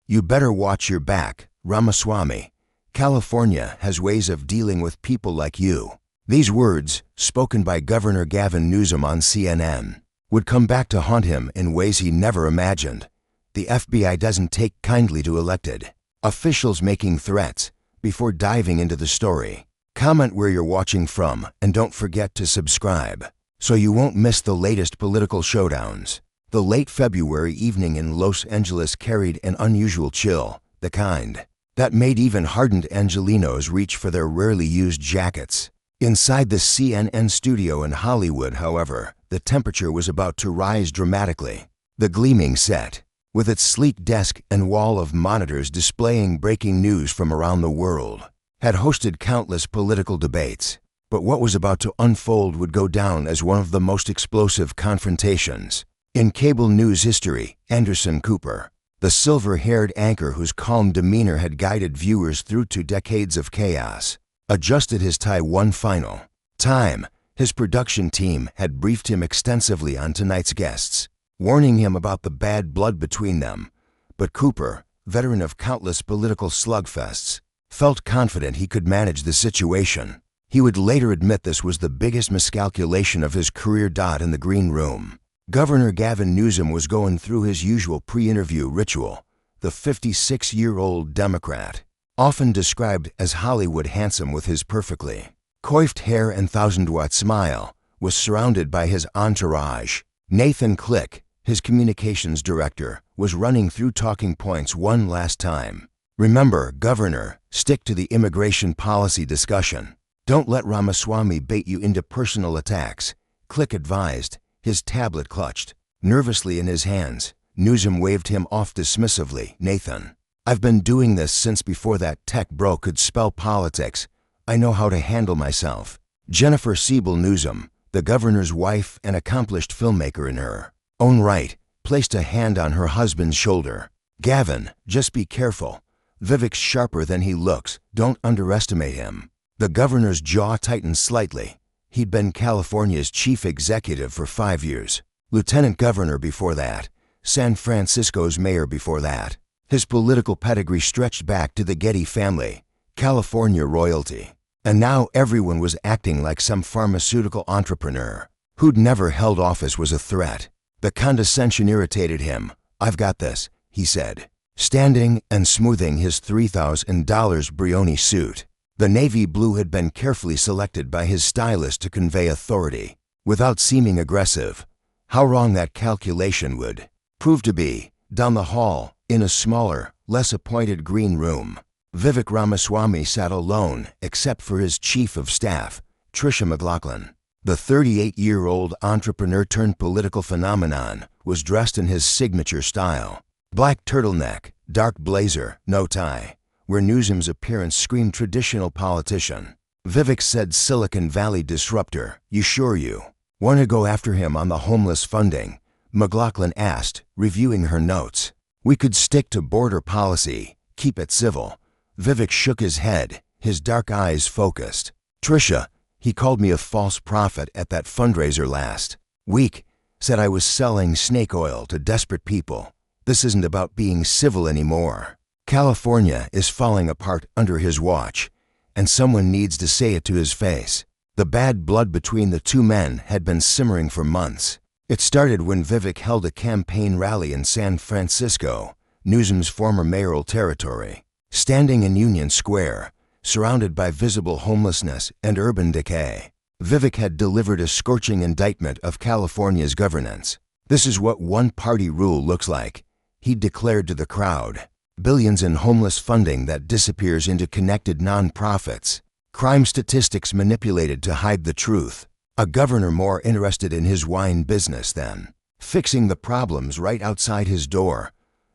"You better watch your back, Ramaswamy. California has ways of dealing with people like you." These words, spoken by Governor Gavin Newsom on CNN, would come back to haunt him in ways he never imagined. The FBI doesn't take kindly to elected officials making threats. Before diving into the story, comment where you're watching from and don't forget to subscribe so you won't miss the latest political showdowns. The late February evening in Los Angeles carried an unusual chill, the kind that made even hardened Angelinos reach for their rarely used jackets. Inside the CNN studio in Hollywood, however, the temperature was about to rise dramatically. The gleaming set, with its sleek desk and wall of monitors displaying breaking news from around the world, had hosted countless political debates. But what was about to unfold would go down as one of the most explosive confrontations in cable news history. Anderson Cooper, the silver-haired anchor whose calm demeanor had guided viewers through 2 decades of chaos, adjusted his tie one final time. His production team had briefed him extensively on tonight's guests, warning him about the bad blood between them. But Cooper, veteran of countless political slugfests, felt confident he could manage the situation. He would later admit this was the biggest miscalculation of his career. In the green room, Governor Gavin Newsom was going through his usual pre-interview ritual. The 56-year-old Democrat, often described as Hollywood handsome with his perfectly coiffed hair and 1,000-watt smile, was surrounded by his entourage. Nathan Click, his communications director, was running through talking points one last time. "Remember, Governor, stick to the immigration policy discussion. Don't let Ramaswamy bait you into personal attacks," Click advised, his tablet clutched nervously in his hands. Newsom waved him off dismissively. "Nathan, I've been doing this since before that tech bro could spell politics. I know how to handle myself." Jennifer Siebel Newsom, the governor's wife and accomplished filmmaker in her own right, placed a hand on her husband's shoulder. "Gavin, just be careful. Vivek's sharper than he looks. Don't underestimate him." The governor's jaw tightened slightly. He'd been California's chief executive for 5 years, lieutenant governor before that, San Francisco's mayor before that. His political pedigree stretched back to the Getty family, California royalty. And now everyone was acting like some pharmaceutical entrepreneur who'd never held office was a threat. The condescension irritated him. "I've got this," he said, standing and smoothing his $3,000 Brioni suit. The navy blue had been carefully selected by his stylist to convey authority, without seeming aggressive. How wrong that calculation would prove to be. Down the hall, in a smaller, less appointed green room, Vivek Ramaswamy sat alone except for his chief of staff, Tricia McLaughlin. The 38-year-old entrepreneur-turned-political phenomenon was dressed in his signature style. Black turtleneck, dark blazer, no tie. Where Newsom's appearance screamed traditional politician. Vivek said Silicon Valley disruptor. "You sure you want to go after him on the homeless funding?" McLaughlin asked, reviewing her notes. "We could stick to border policy, keep it civil." Vivek shook his head, his dark eyes focused. "Tricia, he called me a false prophet at that fundraiser last week. Said I was selling snake oil to desperate people. This isn't about being civil anymore. California is falling apart under his watch, and someone needs to say it to his face." The bad blood between the two men had been simmering for months. It started when Vivek held a campaign rally in San Francisco, Newsom's former mayoral territory. Standing in Union Square, surrounded by visible homelessness and urban decay, Vivek had delivered a scorching indictment of California's governance. "This is what one-party rule looks like," he declared to the crowd. "Billions in homeless funding that disappears into connected nonprofits. Crime statistics manipulated to hide the truth. A governor more interested in his wine business than fixing the problems right outside his door."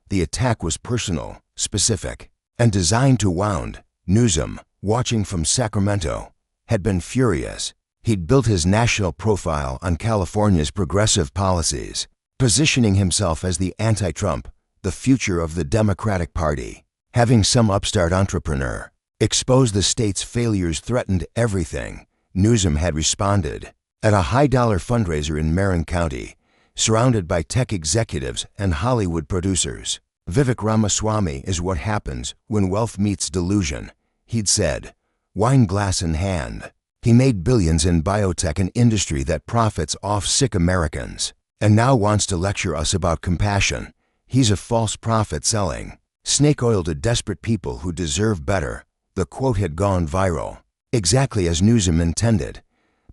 The attack was personal, specific, and designed to wound. Newsom, watching from Sacramento, had been furious. He'd built his national profile on California's progressive policies, positioning himself as the anti-Trump, the future of the Democratic Party. Having some upstart entrepreneur expose the state's failures threatened everything. Newsom had responded. At a high-dollar fundraiser in Marin County, surrounded by tech executives and Hollywood producers, Vivek Ramaswamy is what happens when wealth meets delusion, he'd said, wine glass in hand. He made billions in biotech, an industry that profits off sick Americans, and now wants to lecture us about compassion. He's a false prophet selling snake oil to desperate people who deserve better. The quote had gone viral, exactly as Newsom intended,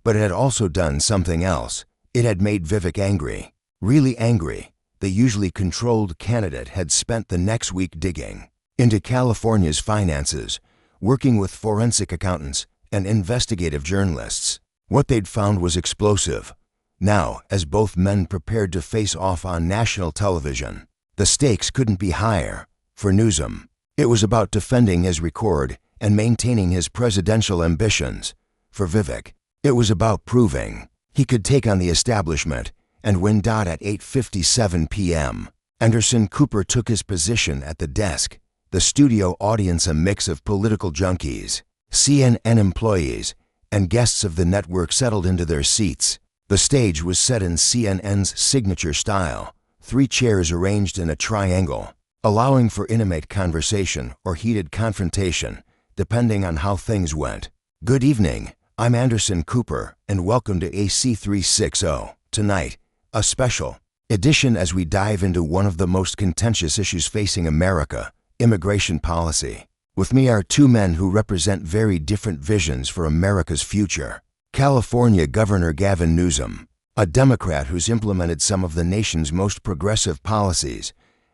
but it had also done something else. It had made Vivek angry, really angry. The usually controlled candidate had spent the next week digging into California's finances, working with forensic accountants and investigative journalists. What they'd found was explosive. Now, as both men prepared to face off on national television, the stakes couldn't be higher. For Newsom, it was about defending his record and maintaining his presidential ambitions. For Vivek, it was about proving he could take on the establishment and win. At 8:57 p.m., Anderson Cooper took his position at the desk. The studio audience, a mix of political junkies, CNN employees, and guests of the network, settled into their seats. The stage was set in CNN's signature style, 3 chairs arranged in a triangle, allowing for intimate conversation or heated confrontation, depending on how things went. Good evening, I'm Anderson Cooper, and welcome to AC 360. Tonight, a special edition as we dive into one of the most contentious issues facing America, immigration policy. With me are 2 men who represent very different visions for America's future. California Governor Gavin Newsom, a Democrat who's implemented some of the nation's most progressive policies,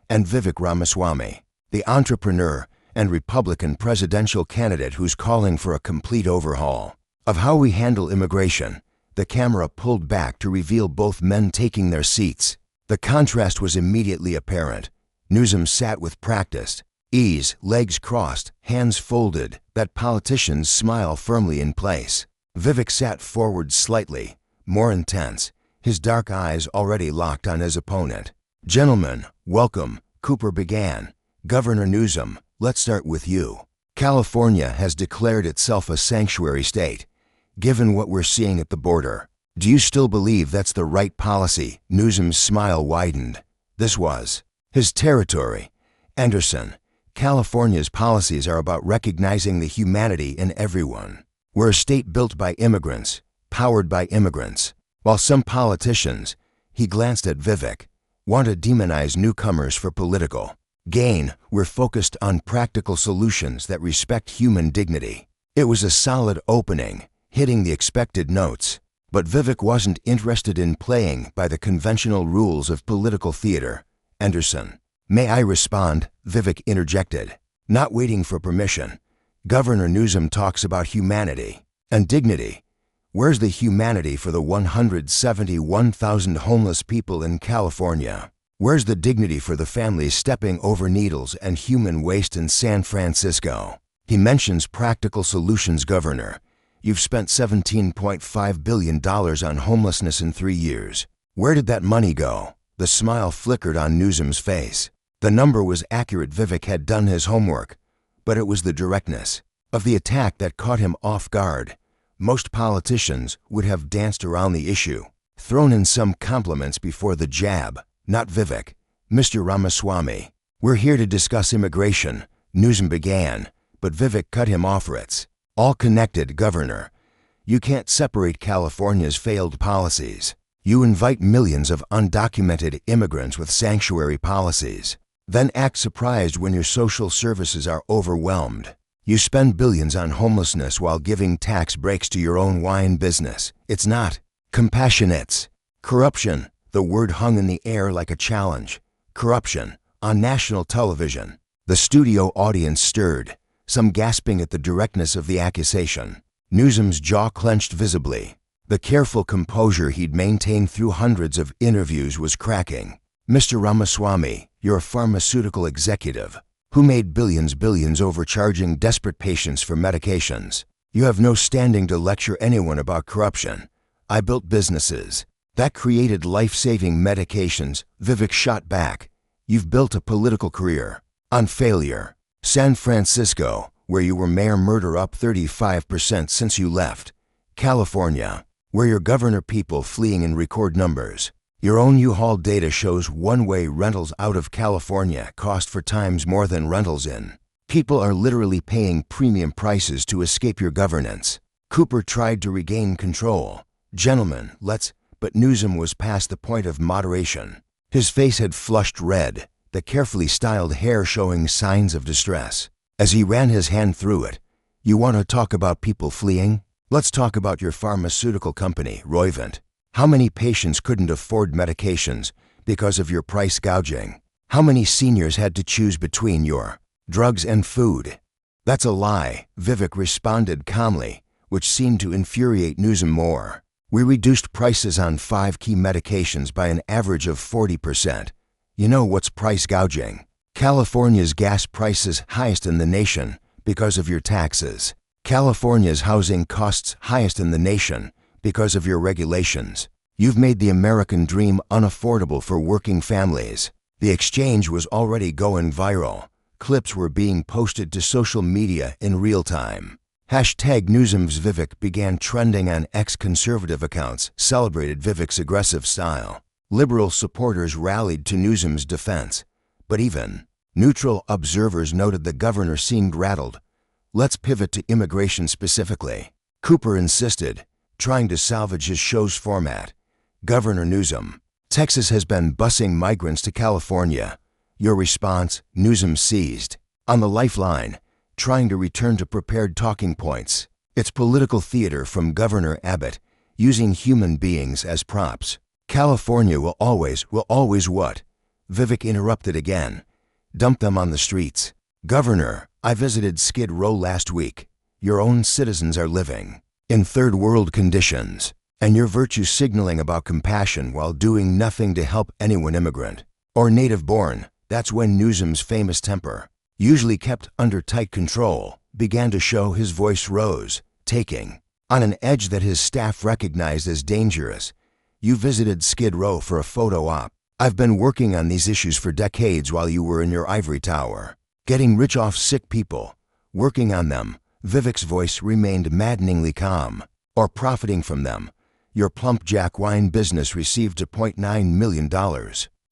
and Vivek Ramaswamy, the entrepreneur and Republican presidential candidate who's calling for a complete overhaul of how we handle immigration. The camera pulled back to reveal both men taking their seats. The contrast was immediately apparent. Newsom sat with practiced ease, legs crossed, hands folded, that politician's smile firmly in place. Vivek sat forward slightly, more intense, his dark eyes already locked on his opponent. Gentlemen, welcome, Cooper began. Governor Newsom, let's start with you. California has declared itself a sanctuary state. Given what we're seeing at the border, do you still believe that's the right policy? Newsom's smile widened. This was his territory. Anderson, California's policies are about recognizing the humanity in everyone. We're a state built by immigrants, powered by immigrants. While some politicians, he glanced at Vivek, want to demonize newcomers for political gain, we're focused on practical solutions that respect human dignity. It was a solid opening, hitting the expected notes. But Vivek wasn't interested in playing by the conventional rules of political theater. Anderson, may I respond? Vivek interjected, not waiting for permission. Governor Newsom talks about humanity and dignity. Where's the humanity for the 171,000 homeless people in California? Where's the dignity for the families stepping over needles and human waste in San Francisco? He mentions practical solutions. Governor, you've spent $17.5 billion on homelessness in 3 years. Where did that money go? The smile flickered on Newsom's face. The number was accurate. Vivek had done his homework, but it was the directness of the attack that caught him off guard. Most politicians would have danced around the issue, thrown in some compliments before the jab. Not Vivek. Mr. Ramaswamy, we're here to discuss immigration, Newsom began, but Vivek cut him off. It's all connected, Governor. You can't separate California's failed policies. You invite millions of undocumented immigrants with sanctuary policies, then act surprised when your social services are overwhelmed. You spend billions on homelessness while giving tax breaks to your own wine business. It's not compassion, it's corruption. The word hung in the air like a challenge. Corruption, on national television. The studio audience stirred, some gasping at the directness of the accusation. Newsom's jaw clenched visibly. The careful composure he'd maintained through hundreds of interviews was cracking. Mr. Ramaswamy, you're a pharmaceutical executive who made billions overcharging desperate patients for medications. You have no standing to lecture anyone about corruption. I built businesses that created life-saving medications. Vivek shot back. You've built a political career on failure. San Francisco, where you were mayor, murder up 35% since you left. California, where your governor, people fleeing in record numbers. Your own U-Haul data shows one-way rentals out of California cost 4 times more than rentals in. People are literally paying premium prices to escape your governance. Cooper tried to regain control. Gentlemen, but Newsom was past the point of moderation. His face had flushed red, the carefully styled hair showing signs of distress. As he ran his hand through it, "You want to talk about people fleeing? Let's talk about your pharmaceutical company, Roivant. How many patients couldn't afford medications because of your price gouging? How many seniors had to choose between your drugs and food?" "That's a lie," Vivek responded calmly, which seemed to infuriate Newsom more. "We reduced prices on 5 key medications by an average of 40%. You know what's price gouging? California's gas prices highest in the nation because of your taxes. California's housing costs highest in the nation because of your regulations. You've made the American dream unaffordable for working families." The exchange was already going viral. Clips were being posted to social media in real time. #Newsom's Vivek began trending on ex-conservative accounts, celebrated Vivek's aggressive style. Liberal supporters rallied to Newsom's defense, but even neutral observers noted the governor seemed rattled. "Let's pivot to immigration specifically," Cooper insisted, trying to salvage his show's format. "Governor Newsom, Texas has been busing migrants to California. Your response?" Newsom seized on the lifeline, trying to return to prepared talking points. "It's political theater from Governor Abbott, using human beings as props. California will always what?" Vivek interrupted again. "Dump them on the streets. Governor, I visited Skid Row last week. Your own citizens are living in third world conditions, and you're virtue signaling about compassion while doing nothing to help anyone immigrant or native born." That's when Newsom's famous temper, usually kept under tight control, began to show. His voice rose, taking on an edge that his staff recognized as dangerous. "You visited Skid Row for a photo op. I've been working on these issues for decades while you were in your ivory tower, getting rich off sick people, working on them." Vivek's voice remained maddeningly calm. "Or profiting from them. Your plump Jack wine business received $2.9 million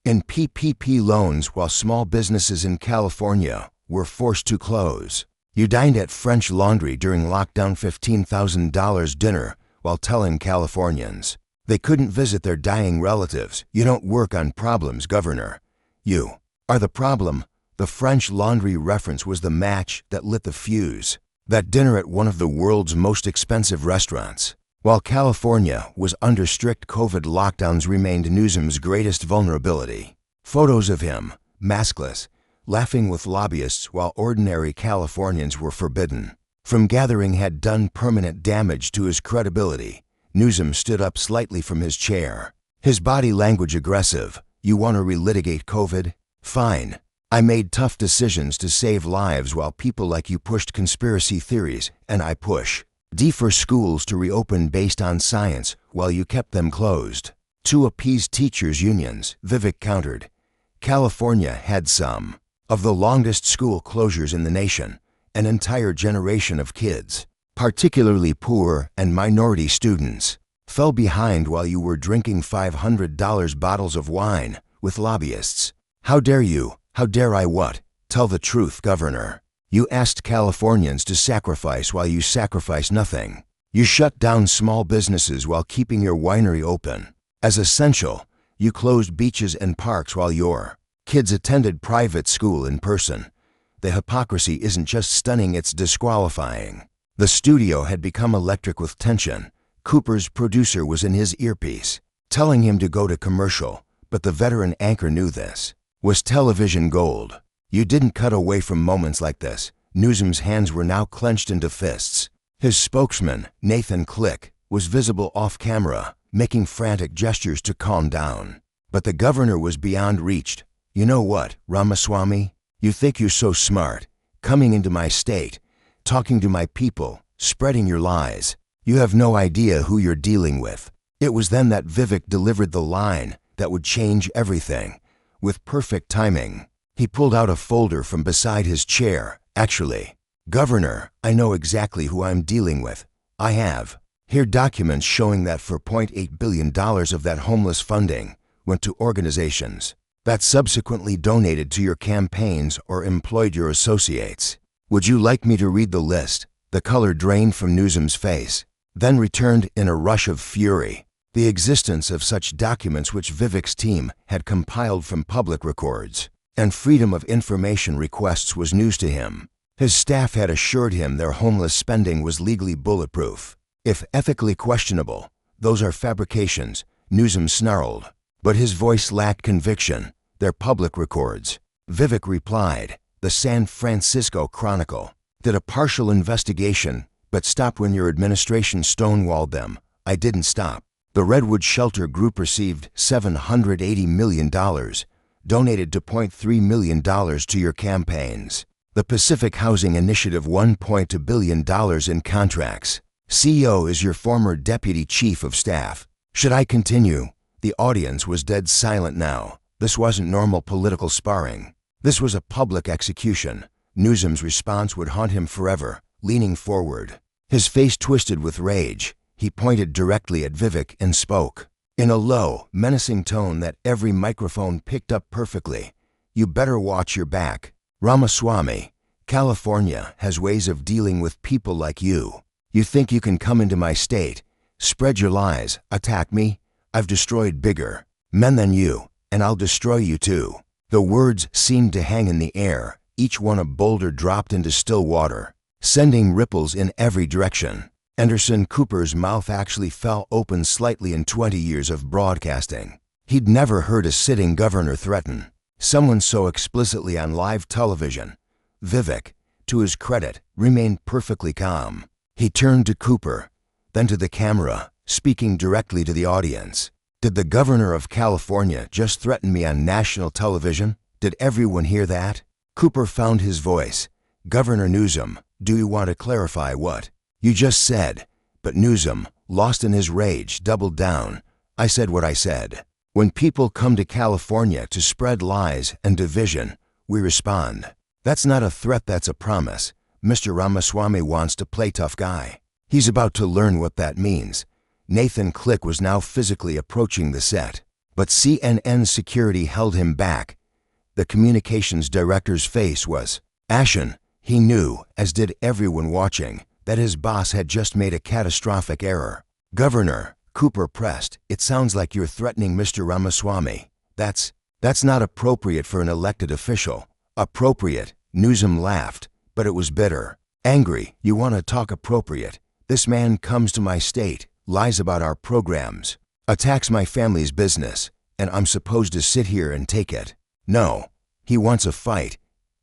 in PPP loans while small businesses in California were forced to close. You dined at French Laundry during lockdown $15,000 dinner while telling Californians they couldn't visit their dying relatives. You don't work on problems, Governor. You are the problem." The French Laundry reference was the match that lit the fuse. That dinner at one of the world's most expensive restaurants, while California was under strict COVID lockdowns, remained Newsom's greatest vulnerability. Photos of him, maskless, laughing with lobbyists while ordinary Californians were forbidden from gathering, had done permanent damage to his credibility. Newsom stood up slightly from his chair, his body language aggressive. "You want to relitigate COVID? Fine. I made tough decisions to save lives while people like you pushed conspiracy theories, and I push for schools to reopen based on science while you kept them closed to appease teachers' unions," Vivek countered. California had some of the longest school closures in the nation. An entire generation of kids, particularly poor and minority students, fell behind while you were drinking $500 bottles of wine with lobbyists. "How dare you? How dare I what? Tell the truth, Governor. You asked Californians to sacrifice while you sacrificed nothing. You shut down small businesses while keeping your winery open as essential. You closed beaches and parks while your kids attended private school in person. The hypocrisy isn't just stunning, it's disqualifying." The studio had become electric with tension. Cooper's producer was in his earpiece, telling him to go to commercial, but the veteran anchor knew this was television gold. You didn't cut away from moments like this. Newsom's hands were now clenched into fists. His spokesman, Nathan Click, was visible off camera, making frantic gestures to calm down. But the governor was beyond reach. "You know what, Ramaswamy? You think you're so smart, coming into my state, talking to my people, spreading your lies. You have no idea who you're dealing with." It was then that Vivek delivered the line that would change everything. With perfect timing, he pulled out a folder from beside his chair. "Actually, Governor, I know exactly who I'm dealing with. I have here documents showing that $4.8 billion of that homeless funding went to organizations that subsequently donated to your campaigns or employed your associates. Would you like me to read the list? The color drained from Newsom's face, then returned in a rush of fury. The existence of such documents which Vivek's team had compiled from public records and Freedom of Information requests was news to him. His staff had assured him their homeless spending was legally bulletproof. If ethically questionable, those are fabrications, Newsom snarled. But his voice lacked conviction. They're public records. Vivek replied, the San Francisco Chronicle did a partial investigation, but stopped when your administration stonewalled them. I didn't stop. The Redwood Shelter Group received $780 million, donated $2.3 million to your campaigns. The Pacific Housing Initiative $1.2 billion in contracts. CEO is your former deputy chief of staff. Should I continue? The audience was dead silent now. This wasn't normal political sparring. This was a public execution. Newsom's response would haunt him forever. Leaning forward, his face twisted with rage, he pointed directly at Vivek and spoke in a low, menacing tone that every microphone picked up perfectly. You better watch your back. Ramaswamy, California has ways of dealing with people like you. You think you can come into my state, spread your lies, attack me? I've destroyed bigger men than you, and I'll destroy you too. The words seemed to hang in the air, each one a boulder dropped into still water, sending ripples in every direction. Anderson Cooper's mouth actually fell open slightly in 20 years of broadcasting. He'd never heard a sitting governor threaten someone so explicitly on live television. Vivek, to his credit, remained perfectly calm. He turned to Cooper, then to the camera, speaking directly to the audience. Did the governor of California just threaten me on national television? Did everyone hear that? Cooper found his voice. Governor Newsom, do you want to clarify what you just said? But Newsom, lost in his rage, doubled down. I said what I said. When people come to California to spread lies and division, we respond. That's not a threat, that's a promise. Mr. Ramaswamy wants to play tough guy. He's about to learn what that means. Nathan Click was now physically approaching the set, but CNN security held him back. The communications director's face was ashen. He knew, as did everyone watching, that his boss had just made a catastrophic error. Governor, Cooper pressed, it sounds like you're threatening Mr. Ramaswamy. That's not appropriate for an elected official. Appropriate, Newsom laughed, but it was bitter. Angry, you want to talk appropriate? This man comes to my state, lies about our programs, attacks my family's business, and I'm supposed to sit here and take it. No, he wants a fight.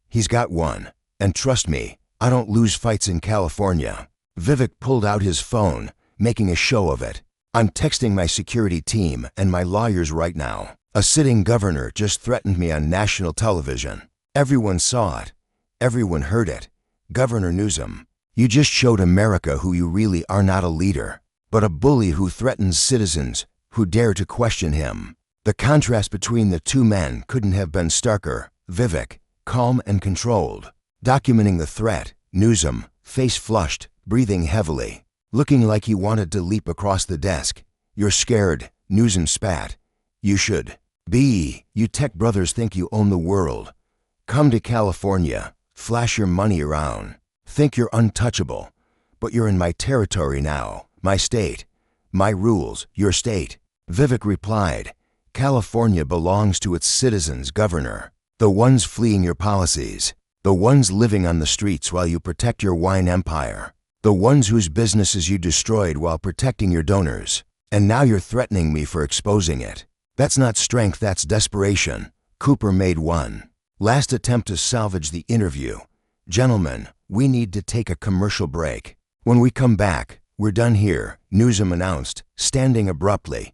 He's got one. And trust me, I don't lose fights in California. Vivek pulled out his phone, making a show of it. I'm texting my security team and my lawyers right now. A sitting governor just threatened me on national television. Everyone saw it. Everyone heard it. Governor Newsom, you just showed America who you really are, not a leader, but a bully who threatens citizens who dare to question him. The contrast between the two men couldn't have been starker. Vivek, calm and controlled, documenting the threat. Newsom, face flushed, breathing heavily, looking like he wanted to leap across the desk. You're scared, Newsom spat. You should be. You tech brothers think you own the world. Come to California, flash your money around, think you're untouchable, but you're in my territory now, my state, my rules, your state. Vivek replied, California belongs to its citizens, Governor, the ones fleeing your policies, the ones living on the streets while you protect your wine empire, the ones whose businesses you destroyed while protecting your donors. And now you're threatening me for exposing it. That's not strength, that's desperation. Cooper made one last attempt to salvage the interview. Gentlemen, we need to take a commercial break. When we come back, we're done here, Newsom announced, standing abruptly.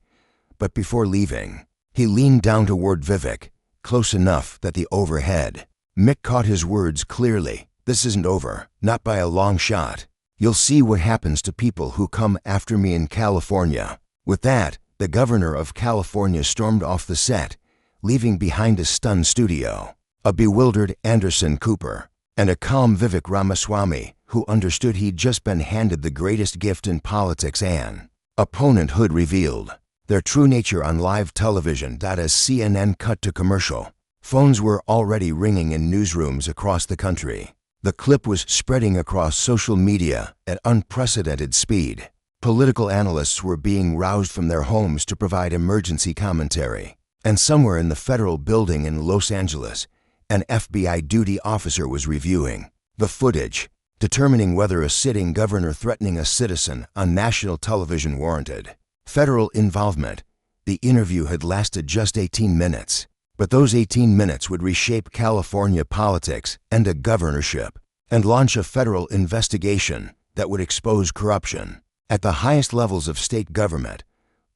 But before leaving, he leaned down toward Vivek, close enough that the overhead. Mick caught his words clearly. This isn't over, not by a long shot. You'll see what happens to people who come after me in California. With that, the governor of California stormed off the set, leaving behind a stunned studio, a bewildered Anderson Cooper, and a calm Vivek Ramaswamy, who understood he'd just been handed the greatest gift in politics. An opponent hood revealed. their true nature on live television. As CNN cut to commercial, phones were already ringing in newsrooms across the country. The clip was spreading across social media at unprecedented speed. Political analysts were being roused from their homes to provide emergency commentary. And somewhere in the federal building in Los Angeles, an FBI duty officer was reviewing the footage, determining whether a sitting governor threatening a citizen on national television warranted federal involvement. The interview had lasted just 18 minutes, but those 18 minutes would reshape California politics and a governorship and launch a federal investigation that would expose corruption at the highest levels of state government,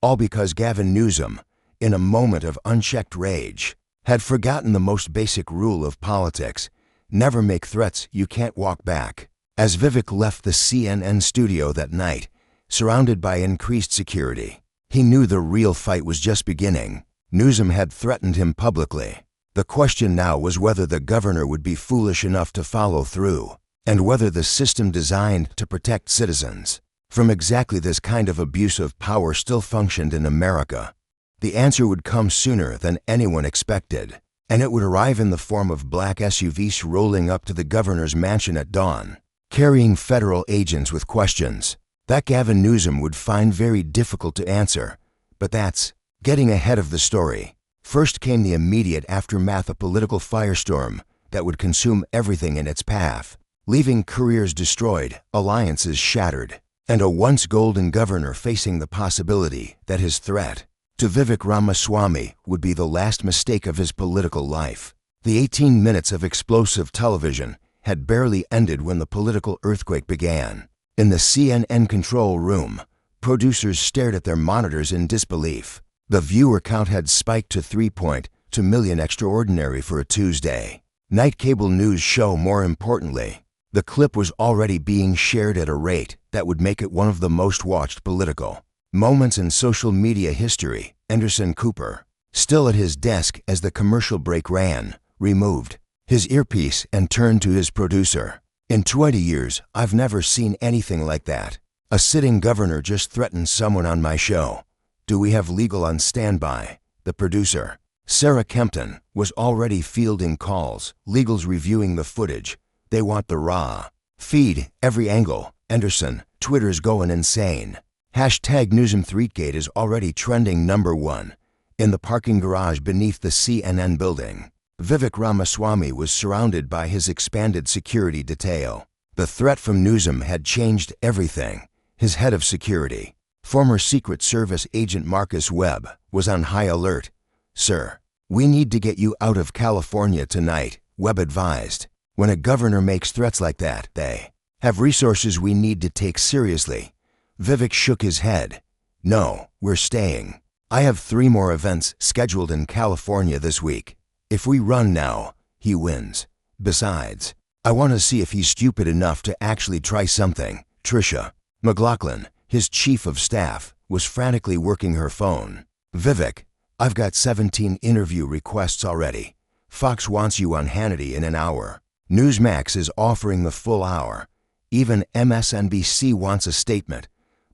all because Gavin Newsom, in a moment of unchecked rage, had forgotten the most basic rule of politics: never make threats you can't walk back. As Vivek left the CNN studio that night, surrounded by increased security, he knew the real fight was just beginning. Newsom had threatened him publicly. The question now was whether the governor would be foolish enough to follow through, and whether the system designed to protect citizens from exactly this kind of abuse of power still functioned in America. The answer would come sooner than anyone expected, and it would arrive in the form of black SUVs rolling up to the governor's mansion at dawn, carrying federal agents with questions that Gavin Newsom would find very difficult to answer. But that's getting ahead of the story. First came the immediate aftermath, a political firestorm that would consume everything in its path, leaving careers destroyed, alliances shattered, and a once golden governor facing the possibility that his threat to Vivek Ramaswamy would be the last mistake of his political life. The 18 minutes of explosive television had barely ended when the political earthquake began. In the CNN control room, producers stared at their monitors in disbelief. The viewer count had spiked to 3.2 million, extraordinary for a Tuesday night cable news show. More importantly, the clip was already being shared at a rate that would make it one of the most watched political moments in social media history. Anderson Cooper, still at his desk as the commercial break ran, removed his earpiece and turned to his producer. "In 20 years, I've never seen anything like that. A sitting governor just threatened someone on my show. Do we have legal on standby?" The producer, Sarah Kempton, was already fielding calls. Legal's reviewing the footage. They want the raw feed, every angle. Anderson, Twitter's going insane. Hashtag Newsom3gate is already trending #1 in the parking garage beneath the CNN building. Vivek Ramaswamy was surrounded by his expanded security detail. The threat from Newsom had changed everything. His head of security, former Secret Service agent Marcus Webb, was on high alert. "Sir, we need to get you out of California tonight," Webb advised. "When a governor makes threats like that, they have resources we need to take seriously." Vivek shook his head. "No, we're staying. I have 3 more events scheduled in California this week. If we run now, he wins. Besides, I want to see if he's stupid enough to actually try something." Tricia McLaughlin, his chief of staff, was frantically working her phone. "Vivek, I've got 17 interview requests already. Fox wants you on Hannity in an hour. Newsmax is offering the full hour. Even MSNBC wants a statement.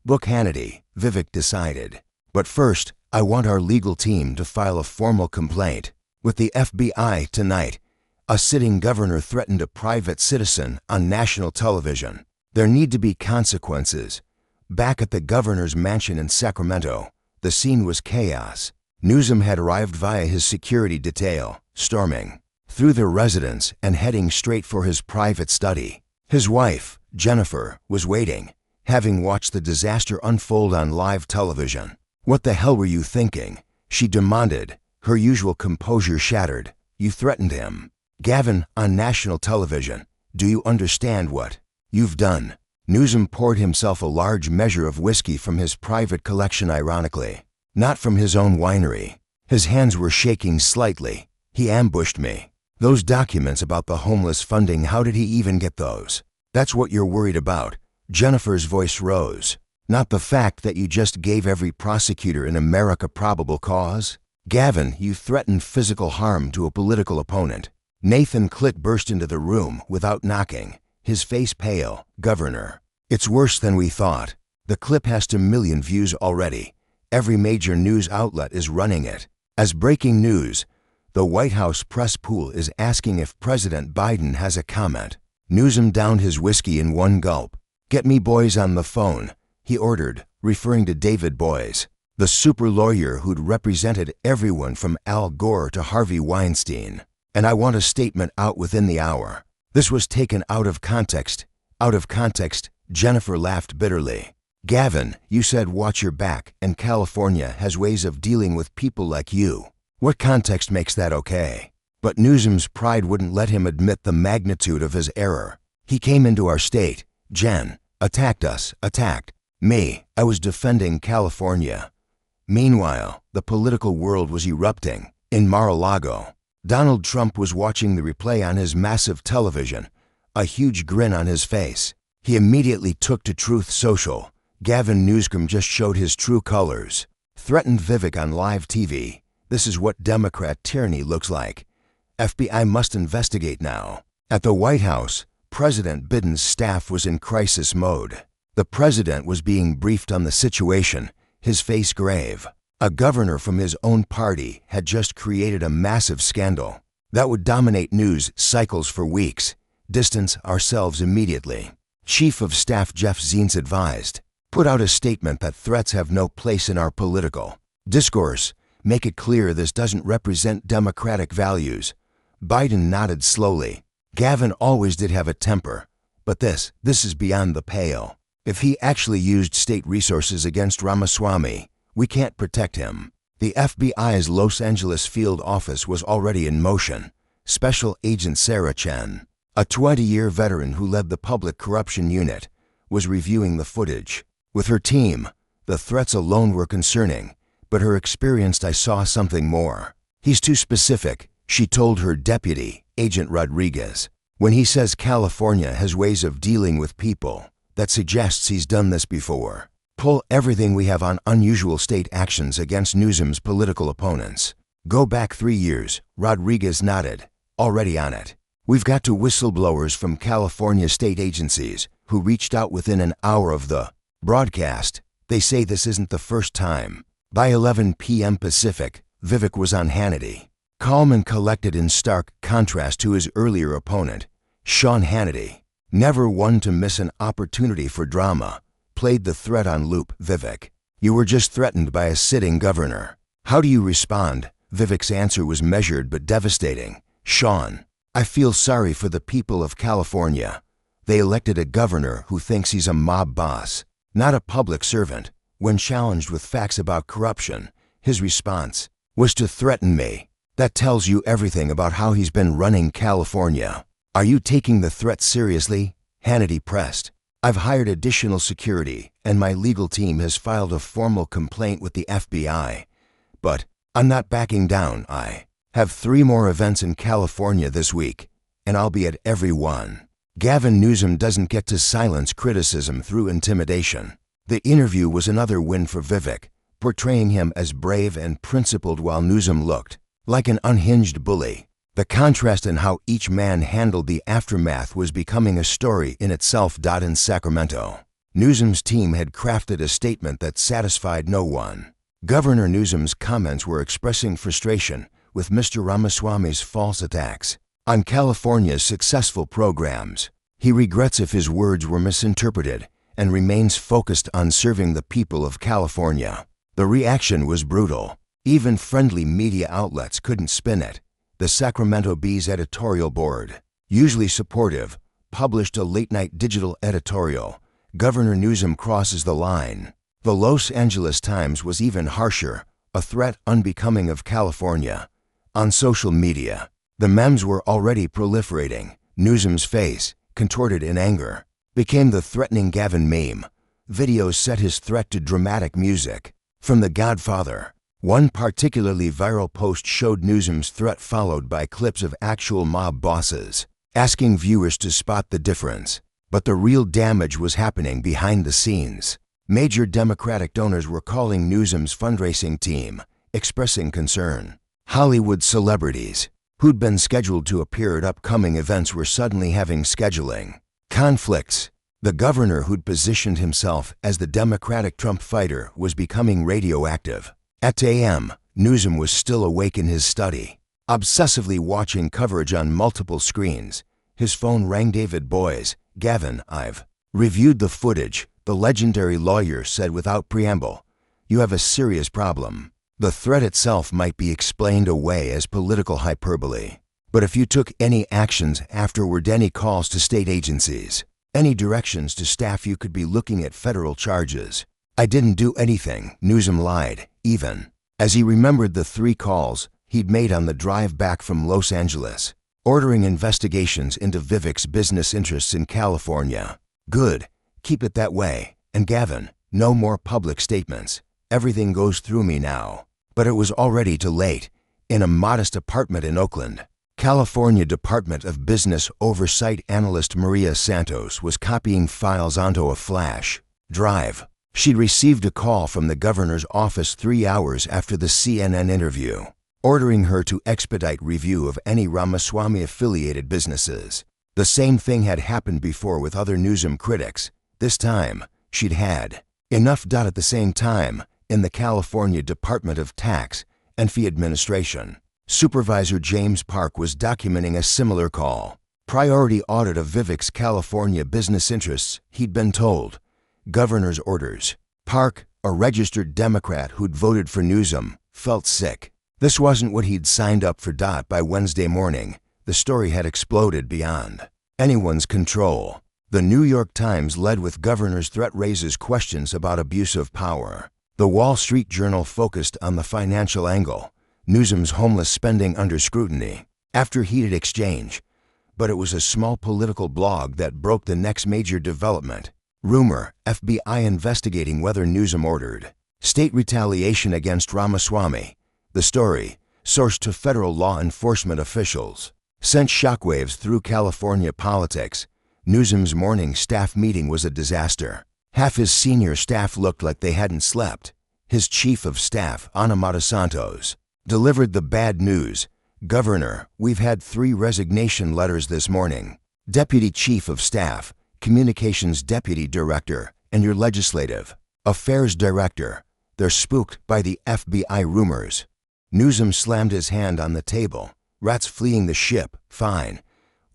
Book Hannity," Vivek decided. "But first, I want our legal team to file a formal complaint with the FBI tonight. A sitting governor threatened a private citizen on national television. There need to be consequences." Back at the governor's mansion in Sacramento, the scene was chaos. Newsom had arrived via his security detail, storming through the residence and heading straight for his private study. His wife, Jennifer, was waiting, having watched the disaster unfold on live television. "What the hell were you thinking?" she demanded, her usual composure shattered. "You threatened him. Gavin, on national television. Do you understand what you've done?" Newsom poured himself a large measure of whiskey from his private collection, ironically, not from his own winery. His hands were shaking slightly. "He ambushed me. Those documents about the homeless funding, how did he even get those? That's what you're worried about." Jennifer's voice rose. "Not the fact that you just gave every prosecutor in America probable cause? Gavin, you threatened physical harm to a political opponent." Nathan Click burst into the room without knocking, his face pale. "Governor, it's worse than we thought. The clip has 2 million views already. Every major news outlet is running it. As breaking news, the White House press pool is asking if President Biden has a comment. Newsom downed his whiskey in one gulp. "Get me Boyes on the phone," he ordered, referring to David Boies, the super lawyer who'd represented everyone from Al Gore to Harvey Weinstein. "And I want a statement out within the hour." This was taken out of context. Out of context, Jennifer laughed bitterly. "Gavin, you said watch your back, and California has ways of dealing with people like you. What context makes that okay?" But Newsom's pride wouldn't let him admit the magnitude of his error. "He came into our state, Jen, attacked us, attacked me. I was defending California." Meanwhile, the political world was erupting. In Mar-a-Lago, Donald Trump was watching the replay on his massive television, a huge grin on his face. He immediately took to Truth Social. Gavin Newsom just showed his true colors. Threatened Vivek on live TV. "This is what Democrat tyranny looks like. FBI must investigate now." At the White House, President Biden's staff was in crisis mode. The president was being briefed on the situation, his face grave. A governor from his own party had just created a massive scandal that would dominate news cycles for weeks. "Distance ourselves immediately." Chief of Staff Jeff Zients advised, "Put out a statement that threats have no place in our political discourse. Make it clear this doesn't represent democratic values." Biden nodded slowly. Gavin always did have a temper, but this is beyond the pale. If he actually used state resources against Ramaswamy, we can't protect him. The FBI's Los Angeles field office was already in motion. Special Agent Sarah Chen, a 20-year veteran who led the public corruption unit, was reviewing the footage. With her team, the threats alone were concerning, but her experience I saw something more. "He's too specific," she told her deputy, Agent Rodriguez. "When he says California has ways of dealing with people, that suggests he's done this before. Pull everything we have on unusual state actions against Newsom's political opponents. Go back 3 years," Rodriguez nodded. "Already on it. We've got to whistleblowers from California state agencies who reached out within an hour of the broadcast. They say this isn't the first time." By 11 p.m. Pacific, Vivek was on Hannity. Calm and collected in stark contrast to his earlier opponent, Sean Hannity, never one to miss an opportunity for drama, played the threat on loop. "Vivek, you were just threatened by a sitting governor. How do you respond?" Vivek's answer was measured but devastating. "Sean, I feel sorry for the people of California. They elected a governor who thinks he's a mob boss, not a public servant." When challenged with facts about corruption, his response was to threaten me. "That tells you everything about how he's been running California. Are you taking the threat seriously?" Hannity pressed. "I've hired additional security, and my legal team has filed a formal complaint with the FBI. But I'm not backing down. I have 3 more events in California this week, and I'll be at every one." Gavin Newsom doesn't get to silence criticism through intimidation. The interview was another win for Vivek, portraying him as brave and principled while Newsom looked like an unhinged bully. The contrast in how each man handled the aftermath was becoming a story in itself. In Sacramento, Newsom's team had crafted a statement that satisfied no one. Governor Newsom's comments were expressing frustration with Mr. Ramaswamy's false attacks on California's successful programs. He regrets if his words were misinterpreted and remains focused on serving the people of California. The reaction was brutal. Even friendly media outlets couldn't spin it. The Sacramento Bee's editorial board, usually supportive, published a late-night digital editorial. Governor Newsom crosses the line. The Los Angeles Times was even harsher, a threat unbecoming of California. On social media, the memes were already proliferating. Newsom's face, contorted in anger, became the threatening Gavin meme. Videos set his threat to dramatic music from The Godfather. One particularly viral post showed Newsom's threat followed by clips of actual mob bosses, asking viewers to spot the difference. But the real damage was happening behind the scenes. Major Democratic donors were calling Newsom's fundraising team, expressing concern. Hollywood celebrities who'd been scheduled to appear at upcoming events were suddenly having scheduling conflicts. The governor who'd positioned himself as the Democratic Trump fighter was becoming radioactive. At 8 a.m., Newsom was still awake in his study, obsessively watching coverage on multiple screens. His phone rang. David Boies. Gavin, I've reviewed the footage, the legendary lawyer said without preamble. You have a serious problem. The threat itself might be explained away as political hyperbole. But if you took any actions afterward, any calls to state agencies, any directions to staff, you could be looking at federal charges. I didn't do anything, Newsom lied, even as he remembered the 3 calls he'd made on the drive back from Los Angeles, ordering investigations into Vivek's business interests in California. Good, keep it that way. And Gavin, no more public statements. Everything goes through me now. But it was already too late. In a modest apartment in Oakland, California Department of Business Oversight analyst Maria Santos was copying files onto a flash drive. She'd received a call from the governor's office 3 hours after the CNN interview, ordering her to expedite review of any Ramaswamy-affiliated businesses. The same thing had happened before with other Newsom critics. This time, she'd had enough. At the same time, in the California Department of Tax and Fee Administration, Supervisor James Park was documenting a similar call. Priority audit of Vivek's California business interests, he'd been told. Governor's orders. Park, a registered Democrat who'd voted for Newsom, felt sick. This wasn't what he'd signed up for. By Wednesday morning, the story had exploded beyond anyone's control. The New York Times led with governor's threat raises questions about abuse of power. The Wall Street Journal focused on the financial angle. Newsom's homeless spending under scrutiny, after heated exchange. But it was a small political blog that broke the next major development. Rumor, FBI investigating whether Newsom ordered state retaliation against Ramaswamy. The story, sourced to federal law enforcement officials, sent shockwaves through California politics. Newsom's morning staff meeting was a disaster. Half his senior staff looked like they hadn't slept. His chief of staff, Anamata Santos, delivered the bad news. Governor, we've had 3 resignation letters this morning. Deputy Chief of Staff, Communications Deputy Director, and your Legislative Affairs Director. They're spooked by the FBI rumors. Newsom slammed his hand on the table. Rats fleeing the ship, fine.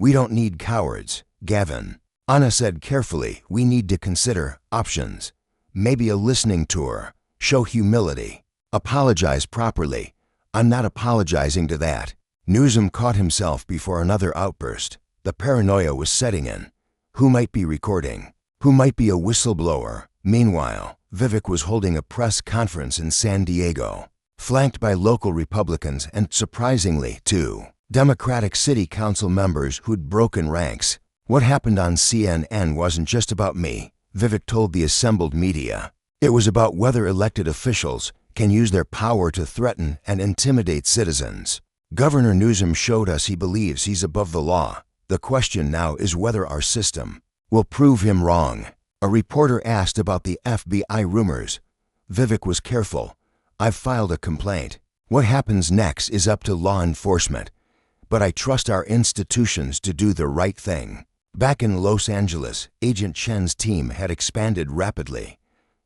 We don't need cowards, Gavin. Anna said carefully, we need to consider options. Maybe a listening tour. Show humility. Apologize properly. I'm not apologizing to that. Newsom caught himself before another outburst. The paranoia was setting in. Who might be recording? Who might be a whistleblower? Meanwhile, Vivek was holding a press conference in San Diego, flanked by local Republicans and, surprisingly, 2 Democratic city council members who'd broken ranks. What happened on CNN wasn't just about me, Vivek told the assembled media. It was about whether elected officials can use their power to threaten and intimidate citizens. Governor Newsom showed us he believes he's above the law. The question now is whether our system will prove him wrong. A reporter asked about the FBI rumors. Vivek was careful. I've filed a complaint. What happens next is up to law enforcement. But I trust our institutions to do the right thing. Back in Los Angeles, Agent Chen's team had expanded rapidly.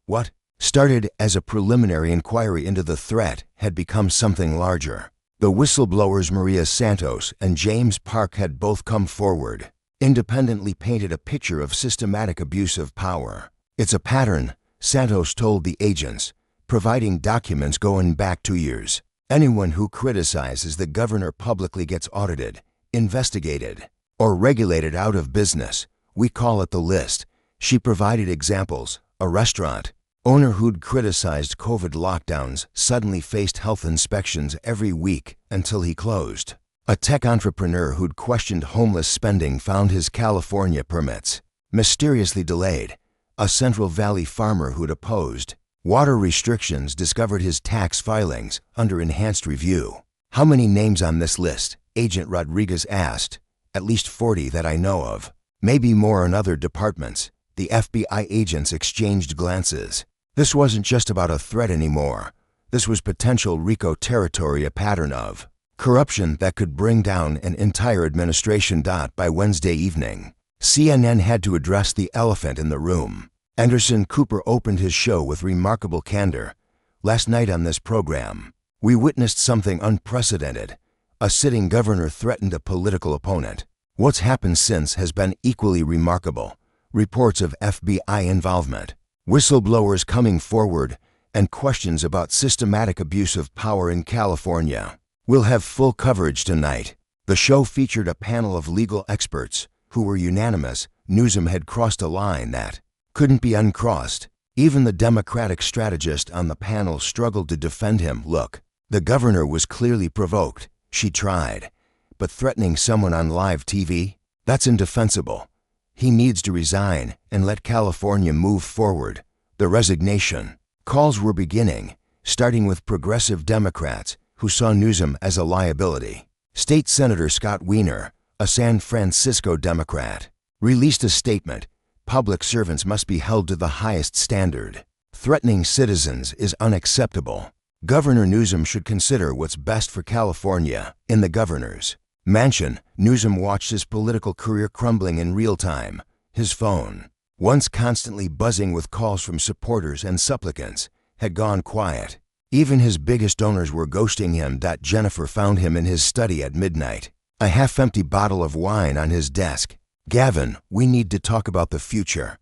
What started as a preliminary inquiry into the threat had become something larger. The whistleblowers Maria Santos and James Park had both come forward, independently painted a picture of systematic abuse of power. It's a pattern, Santos told the agents, providing documents going back 2 years. Anyone who criticizes the governor publicly gets audited, investigated, or regulated out of business. We call it the list. She provided examples. A restaurant owner who'd criticized COVID lockdowns suddenly faced health inspections every week until he closed. A tech entrepreneur who'd questioned homeless spending found his California permits mysteriously delayed. A Central Valley farmer who'd opposed water restrictions discovered his tax filings under enhanced review. How many names on this list? Agent Rodriguez asked. At least 40 that I know of. Maybe more in other departments. The FBI agents exchanged glances. This wasn't just about a threat anymore. This was potential RICO territory, a pattern of corruption that could bring down an entire administration. By Wednesday evening, CNN had to address the elephant in the room. Anderson Cooper opened his show with remarkable candor. Last night on this program, we witnessed something unprecedented. A sitting governor threatened a political opponent. What's happened since has been equally remarkable. Reports of FBI involvement, whistleblowers coming forward, and questions about systematic abuse of power in California. We'll have full coverage tonight. The show featured a panel of legal experts who were unanimous Newsom had crossed a line that couldn't be uncrossed. Even the Democratic strategist on the panel struggled to defend him. Look, the governor was clearly provoked. She tried. But threatening someone on live TV? That's indefensible. He needs to resign and let California move forward. The resignation calls were beginning, starting with progressive Democrats who saw Newsom as a liability. State Senator Scott Wiener, a San Francisco Democrat, released a statement. Public servants must be held to the highest standard. Threatening citizens is unacceptable. Governor Newsom should consider what's best for California. In the governor's mansion, Newsom watched his political career crumbling in real time. His phone, once constantly buzzing with calls from supporters and supplicants, had gone quiet. Even his biggest donors were ghosting him. Jennifer found him in his study at midnight, a half-empty bottle of wine on his desk. "Gavin, we need to talk about the future."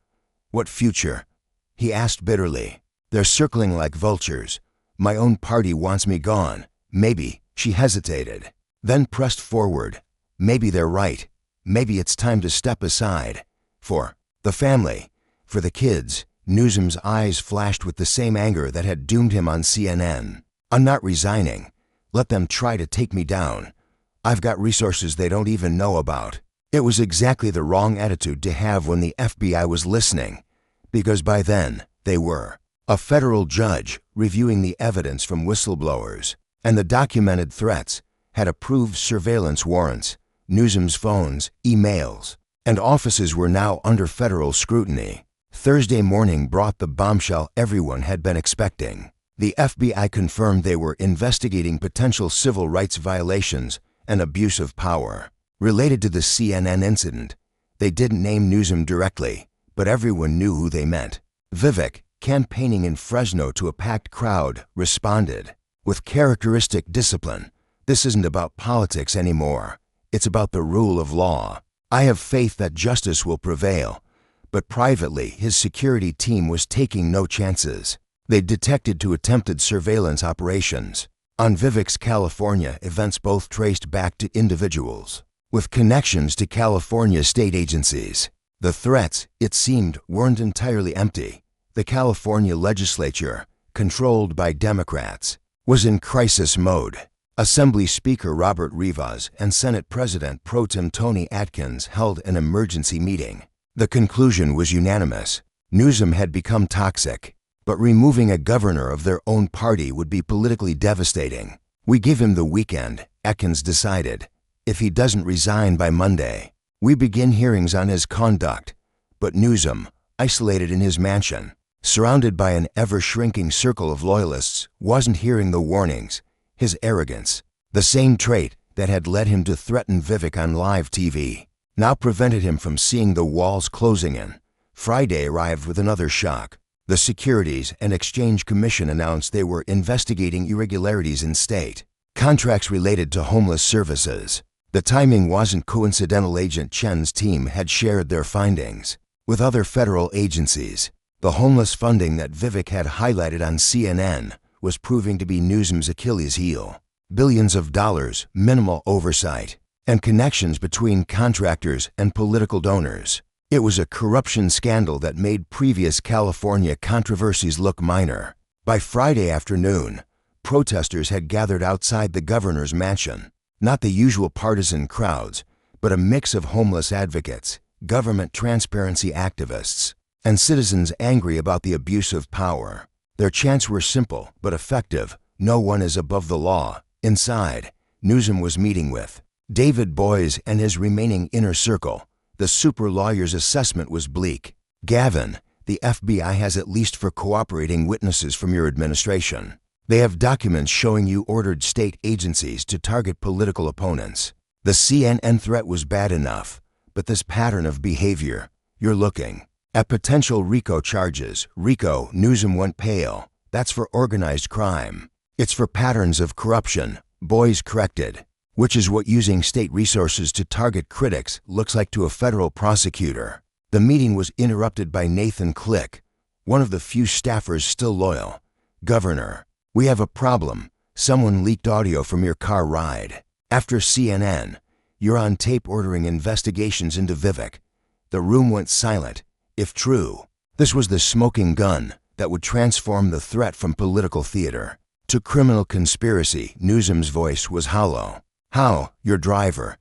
"What future?" he asked bitterly. "They're circling like vultures. My own party wants me gone. Maybe." She hesitated, then pressed forward. "Maybe they're right. Maybe it's time to step aside. For the family. For the kids." Newsom's eyes flashed with the same anger that had doomed him on CNN. "I'm not resigning. Let them try to take me down. I've got resources they don't even know about." It was exactly the wrong attitude to have when the FBI was listening, because by then they were. A federal judge, reviewing the evidence from whistleblowers and the documented threats, had approved surveillance warrants. Newsom's phones, emails, and offices were now under federal scrutiny. Thursday morning brought the bombshell everyone had been expecting. The FBI confirmed they were investigating potential civil rights violations and abuse of power related to the CNN incident. They didn't name Newsom directly, but everyone knew who they meant. Vivek, campaigning in Fresno to a packed crowd, responded with characteristic discipline. "This isn't about politics anymore. It's about the rule of law. I have faith that justice will prevail." But privately, his security team was taking no chances. They detected two attempted surveillance operations on Vivek's California events, both traced back to individuals with connections to California state agencies. The threats, it seemed, weren't entirely empty. The California legislature, controlled by Democrats, was in crisis mode. Assembly Speaker Robert Rivas and Senate President Pro Tem Tony Atkins held an emergency meeting. The conclusion was unanimous. Newsom had become toxic, but removing a governor of their own party would be politically devastating. "We give him the weekend," Atkins decided. "If he doesn't resign by Monday, we begin hearings on his conduct." But Newsom, isolated in his mansion, surrounded by an ever-shrinking circle of loyalists, wasn't hearing the warnings. His arrogance, the same trait that had led him to threaten Vivek on live TV, now prevented him from seeing the walls closing in. Friday arrived with another shock. The Securities and Exchange Commission announced they were investigating irregularities in state contracts related to homeless services. The timing wasn't coincidental. Agent Chen's team had shared their findings with other federal agencies. The homeless funding that Vivek had highlighted on CNN was proving to be Newsom's Achilles heel. Billions of dollars, minimal oversight, and connections between contractors and political donors. It was a corruption scandal that made previous California controversies look minor. By Friday afternoon, protesters had gathered outside the governor's mansion. Not the usual partisan crowds, but a mix of homeless advocates, government transparency activists, and citizens angry about the abuse of power. Their chants were simple but effective. "No one is above the law." Inside, Newsom was meeting with David Boies and his remaining inner circle. The super lawyer's assessment was bleak. "Gavin, the FBI has at least for cooperating witnesses from your administration. They have documents showing you ordered state agencies to target political opponents. The CNN threat was bad enough, but this pattern of behavior. You're looking at potential RICO charges. RICO, Newsom went pale. That's for organized crime. It's for patterns of corruption. Boys corrected. Which is what using state resources to target critics looks like to a federal prosecutor. The meeting was interrupted by Nathan Click, one of the few staffers still loyal. Governor, we have a problem. Someone leaked audio from your car ride. After CNN, you're on tape ordering investigations into Vivek. The room went silent. If true, this was the smoking gun that would transform the threat from political theater to criminal conspiracy. Newsom's voice was hollow. How? Your driver.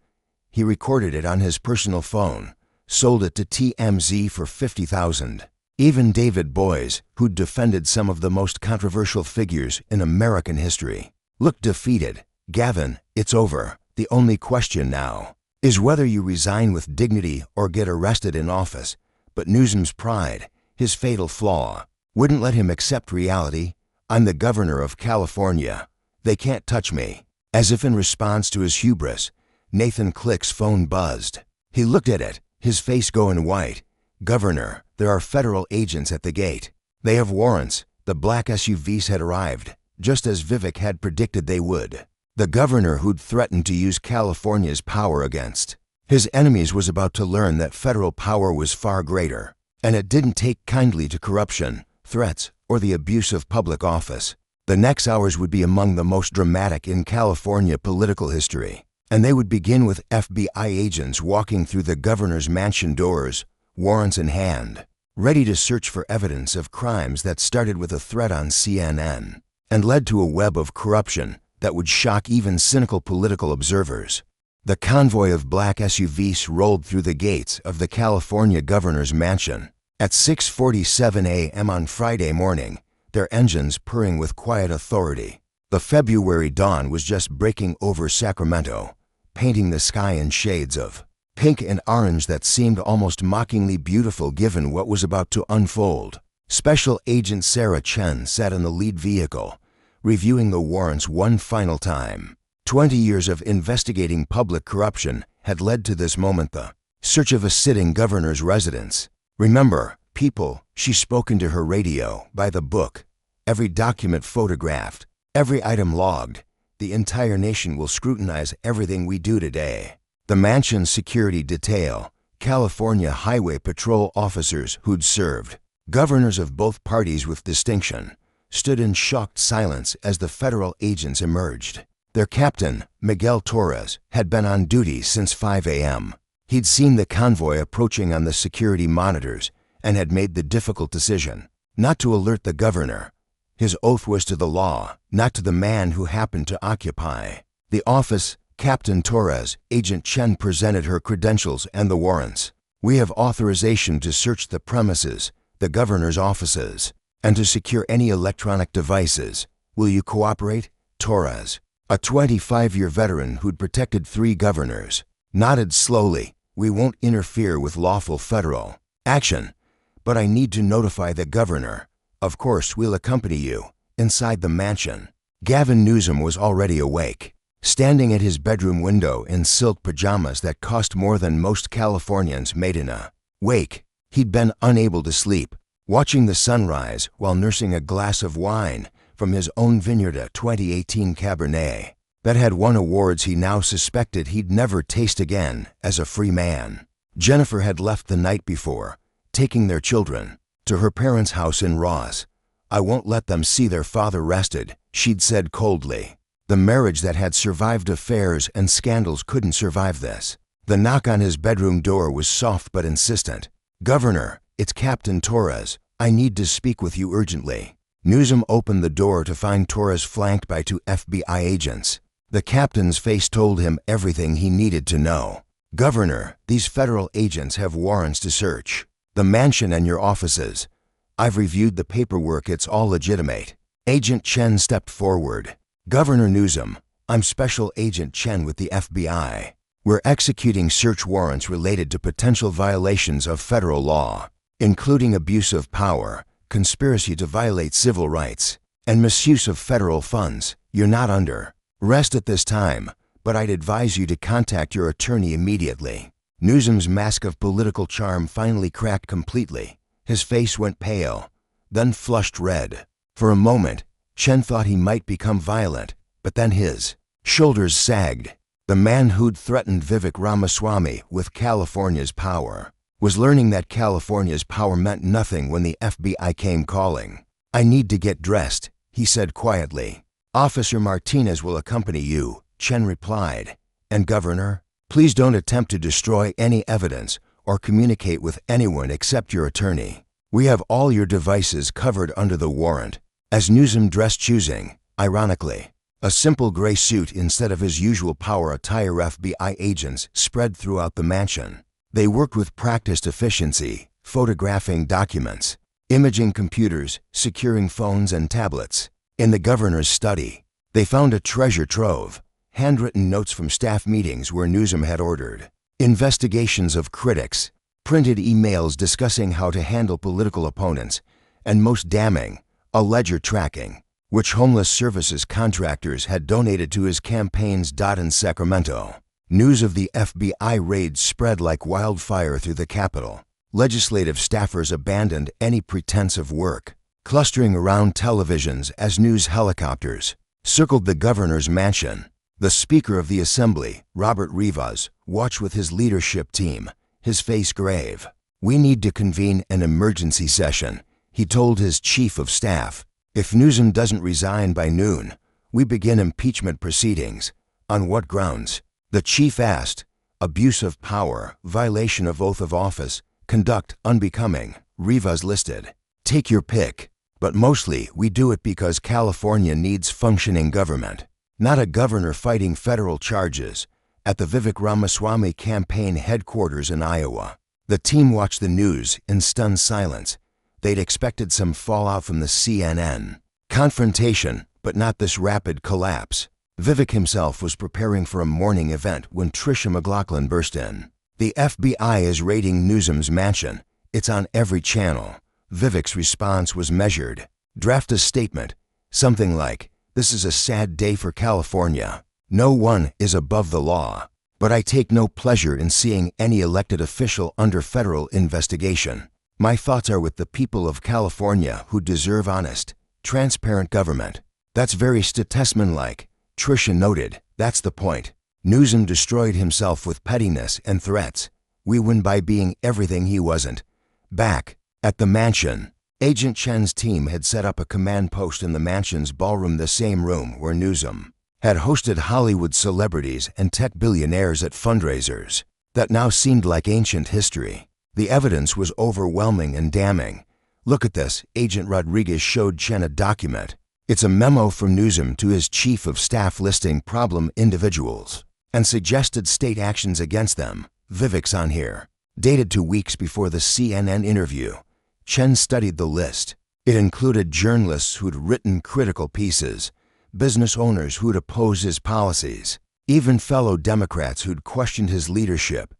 He recorded it on his personal phone, sold it to TMZ for $50,000. Even David Boies, who'd defended some of the most controversial figures in American history, looked defeated. Gavin, it's over. The only question now is whether you resign with dignity or get arrested in office. But Newsom's pride, his fatal flaw, wouldn't let him accept reality. I'm the governor of California. They can't touch me. As if in response to his hubris, Nathan Click's phone buzzed. He looked at it, his face going white. Governor, there are federal agents at the gate. They have warrants. The black SUVs had arrived, just as Vivek had predicted they would. The governor who'd threatened to use California's power against his enemies was about to learn that federal power was far greater, and it didn't take kindly to corruption, threats, or the abuse of public office. The next hours would be among the most dramatic in California political history, and they would begin with FBI agents walking through the governor's mansion doors, warrants in hand, ready to search for evidence of crimes that started with a threat on CNN and led to a web of corruption that would shock even cynical political observers. The convoy of black SUVs rolled through the gates of the California governor's mansion at 6:47 a.m. on Friday morning, their engines purring with quiet authority. The February dawn was just breaking over Sacramento, painting the sky in shades of pink and orange that seemed almost mockingly beautiful given what was about to unfold. Special Agent Sarah Chen sat in the lead vehicle, reviewing the warrants one final time. 20 years of investigating public corruption had led to this moment, the search of a sitting governor's residence. Remember, people, she spoke into her radio, by the book. Every document photographed, every item logged. The entire nation will scrutinize everything we do today. The mansion's security detail, California Highway Patrol officers who'd served, governors of both parties with distinction, stood in shocked silence as the federal agents emerged. Their captain, Miguel Torres, had been on duty since 5 a.m. He'd seen the convoy approaching on the security monitors and had made the difficult decision not to alert the governor. His oath was to the law, not to the man who happened to occupy the office. Captain Torres, Agent Chen presented her credentials and the warrants. We have authorization to search the premises, the governor's offices, and to secure any electronic devices. Will you cooperate? Torres, a 25-year veteran who'd protected 3 governors, nodded slowly. We won't interfere with lawful federal action, but I need to notify the governor. Of course, we'll accompany you. Inside the mansion, Gavin Newsom was already awake, standing at his bedroom window in silk pajamas that cost more than most Californians made in a wake. He'd been unable to sleep, watching the sunrise while nursing a glass of wine from his own vineyard, a 2018 Cabernet that had won awards he now suspected he'd never taste again as a free man. Jennifer had left the night before, taking their children to her parents' house in Ross. I won't let them see their father arrested, she'd said coldly. The marriage that had survived affairs and scandals couldn't survive this. The knock on his bedroom door was soft but insistent. Governor, it's Captain Torres. I need to speak with you urgently. Newsom opened the door to find Torres flanked by 2 FBI agents. The captain's face told him everything he needed to know. Governor, these federal agents have warrants to search the mansion and your offices. I've reviewed the paperwork, it's all legitimate. Agent Chen stepped forward. Governor Newsom, I'm Special Agent Chen with the FBI. We're executing search warrants related to potential violations of federal law, including abuse of power, conspiracy to violate civil rights, and misuse of federal funds. You're not under arrest at this time, but I'd advise you to contact your attorney immediately. Newsom's mask of political charm finally cracked completely. His face went pale, then flushed red. For a moment, Chen thought he might become violent, but then his shoulders sagged. The man who'd threatened Vivek Ramaswamy with California's power was learning that California's power meant nothing when the FBI came calling. "I need to get dressed," he said quietly. "Officer Martinez will accompany you," Chen replied. "And Governor, please don't attempt to destroy any evidence or communicate with anyone except your attorney. We have all your devices covered under the warrant." As Newsom dressed, choosing, ironically, a simple gray suit instead of his usual power attire, FBI agents spread throughout the mansion. They worked with practiced efficiency, photographing documents, imaging computers, securing phones and tablets. In the governor's study, they found a treasure trove, handwritten notes from staff meetings where Newsom had ordered investigations of critics, printed emails discussing how to handle political opponents, and most damning, a ledger tracking which homeless services contractors had donated to his campaigns. In Sacramento, news of the FBI raid spread like wildfire through the Capitol. Legislative staffers abandoned any pretense of work, clustering around televisions as news helicopters circled the governor's mansion. The Speaker of the Assembly, Robert Rivas, watched with his leadership team, his face grave. "We need to convene an emergency session," he told his chief of staff. "If Newsom doesn't resign by noon, we begin impeachment proceedings." "On what grounds?" the chief asked. "Abuse of power, violation of oath of office, conduct unbecoming," Rivas listed. "Take your pick. But mostly we do it because California needs functioning government, not a governor fighting federal charges." At the Vivek Ramaswamy campaign headquarters in Iowa, the team watched the news in stunned silence. They'd expected some fallout from the CNN confrontation, but not this rapid collapse. Vivek himself was preparing for a morning event when Tricia McLaughlin burst in. "The FBI is raiding Newsom's mansion. It's on every channel." Vivek's response was measured. "Draft a statement. Something like, 'This is a sad day for California. No one is above the law. But I take no pleasure in seeing any elected official under federal investigation. My thoughts are with the people of California who deserve honest, transparent government.'" "That's very statesmanlike," Tricia noted. "That's the point. Newsom destroyed himself with pettiness and threats. We win by being everything he wasn't." Back at the mansion, Agent Chen's team had set up a command post in the mansion's ballroom, the same room where Newsom had hosted Hollywood celebrities and tech billionaires at fundraisers that now seemed like ancient history. The evidence was overwhelming and damning. "Look at this," Agent Rodriguez showed Chen a document. "It's a memo from Newsom to his chief of staff listing problem individuals and suggested state actions against them. Vivek's on here, dated 2 weeks before the CNN interview." Chen studied the list. It included journalists who'd written critical pieces, business owners who'd opposed his policies, even fellow Democrats who'd questioned his leadership.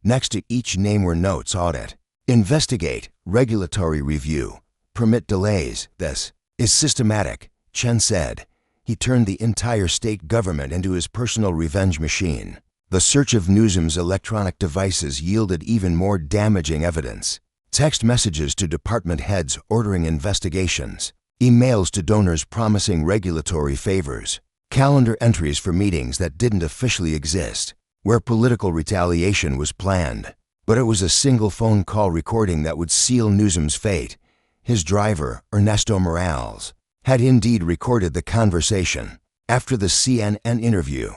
Next to each name were notes: audit, investigate, regulatory review, permit delays. "This is systematic," Chen said. He turned the entire state government into his personal revenge machine. The search of Newsom's electronic devices yielded even more damaging evidence. Text messages to department heads ordering investigations, emails to donors promising regulatory favors, calendar entries for meetings that didn't officially exist, where political retaliation was planned. But it was a single phone call recording that would seal Newsom's fate. His driver, Ernesto Morales, had indeed recorded the conversation. After the CNN interview,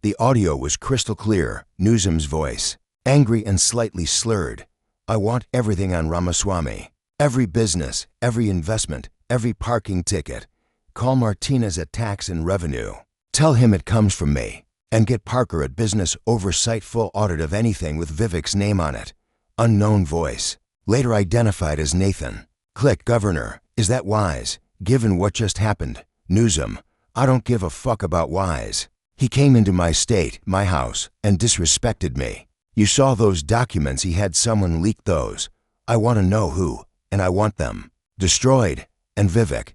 the audio was crystal clear. Newsom's voice, angry and slightly slurred. "I want everything on Ramaswamy. Every business, every investment, every parking ticket. Call Martinez at Tax and Revenue. Tell him it comes from me. And get Parker at Business Oversight full audit of anything with Vivek's name on it." Unknown voice, later identified as Nathan. Click. "Governor, is that wise, given what just happened?" Newsom: "I don't give a fuck about wise. He came into my state, my house, and disrespected me. You saw those documents. He had someone leak those. I want to know who, and I want them destroyed. And Vivek,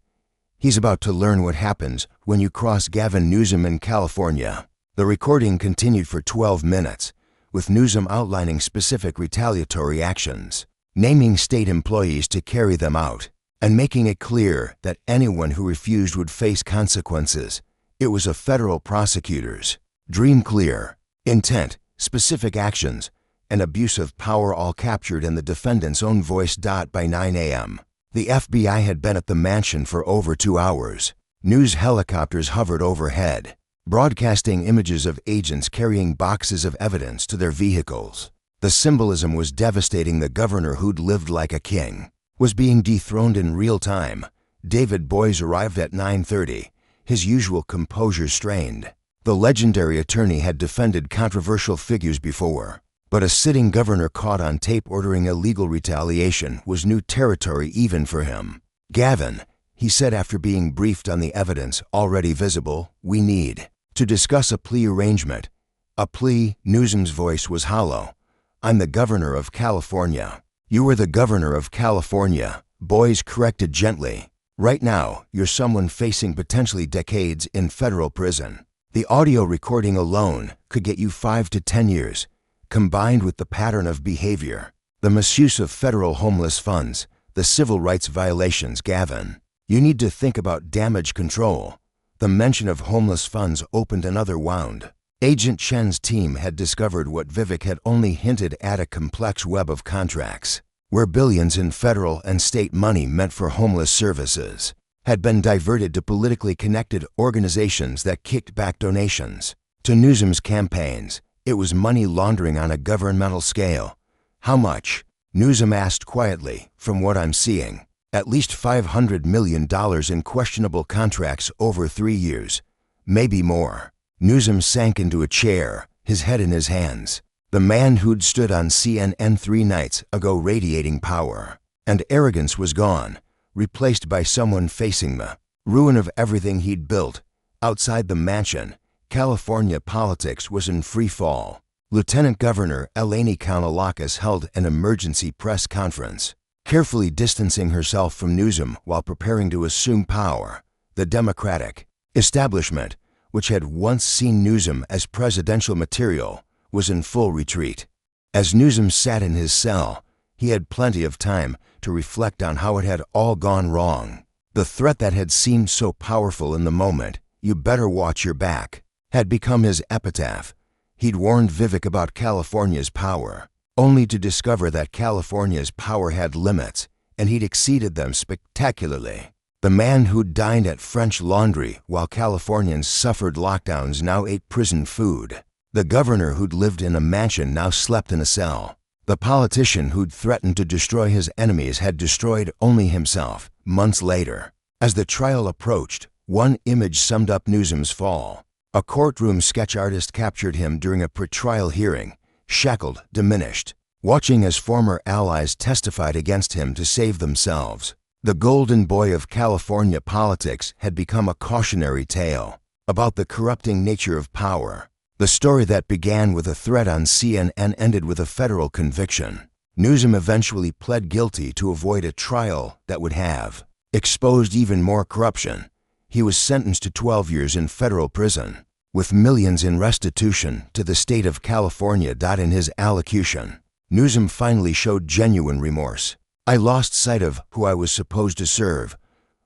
he's about to learn what happens when you cross Gavin Newsom in California." The recording continued for 12 minutes, with Newsom outlining specific retaliatory actions, naming state employees to carry them out, and making it clear that anyone who refused would face consequences. It was a federal prosecutor's dream clear intent, specific actions, and abuse of power all captured in the defendant's own voice. By 9 a.m., the FBI had been at the mansion for over 2 hours. News helicopters hovered overhead, broadcasting images of agents carrying boxes of evidence to their vehicles. The symbolism was devastating. The governor who'd lived like a king was being dethroned in real time. David Boies arrived at 9:30, his usual composure strained. The legendary attorney had defended controversial figures before, but a sitting governor caught on tape ordering illegal retaliation was new territory even for him. "Gavin," he said after being briefed on the evidence already visible, "we need to discuss a plea arrangement." A plea? Newsom's voice was hollow. "I'm the governor of California." "You were the governor of California," Boies corrected gently. "Right now, you're someone facing potentially decades in federal prison. The audio recording alone could get you 5 to 10 years, combined with the pattern of behavior, the misuse of federal homeless funds, the civil rights violations. Gavin, you need to think about damage control." The mention of homeless funds opened another wound. Agent Chen's team had discovered what Vivek had only hinted at: a complex web of contracts, where billions in federal and state money meant for homeless services had been diverted to politically connected organizations that kicked back donations to Newsom's campaigns. It was money laundering on a governmental scale. "How much?" Newsom asked quietly. "From what I'm seeing, at least $500 million in questionable contracts over 3 years, maybe more." Newsom sank into a chair, his head in his hands. The man who'd stood on CNN 3 nights ago radiating power and arrogance was gone, replaced by someone facing the ruin of everything he'd built. Outside the mansion, California politics was in free fall. Lieutenant Governor Eleni Kounalakis held an emergency press conference, carefully distancing herself from Newsom while preparing to assume power. The Democratic establishment, which had once seen Newsom as presidential material, was in full retreat. As Newsom sat in his cell, he had plenty of time to reflect on how it had all gone wrong. The threat that had seemed so powerful in the moment, "You better watch your back," had become his epitaph. He'd warned Vivek about California's power, only to discover that California's power had limits, and he'd exceeded them spectacularly. The man who'd dined at French Laundry while Californians suffered lockdowns now ate prison food. The governor who'd lived in a mansion now slept in a cell. The politician who'd threatened to destroy his enemies had destroyed only himself. Months later, as the trial approached, one image summed up Newsom's fall. A courtroom sketch artist captured him during a pretrial hearing, shackled, diminished, watching as former allies testified against him to save themselves. The golden boy of California politics had become a cautionary tale about the corrupting nature of power. The story that began with a threat on CNN ended with a federal conviction. Newsom eventually pled guilty to avoid a trial that would have exposed even more corruption. He was sentenced to 12 years in federal prison, with millions in restitution to the state of California. In his allocution, Newsom finally showed genuine remorse. "I lost sight of who I was supposed to serve.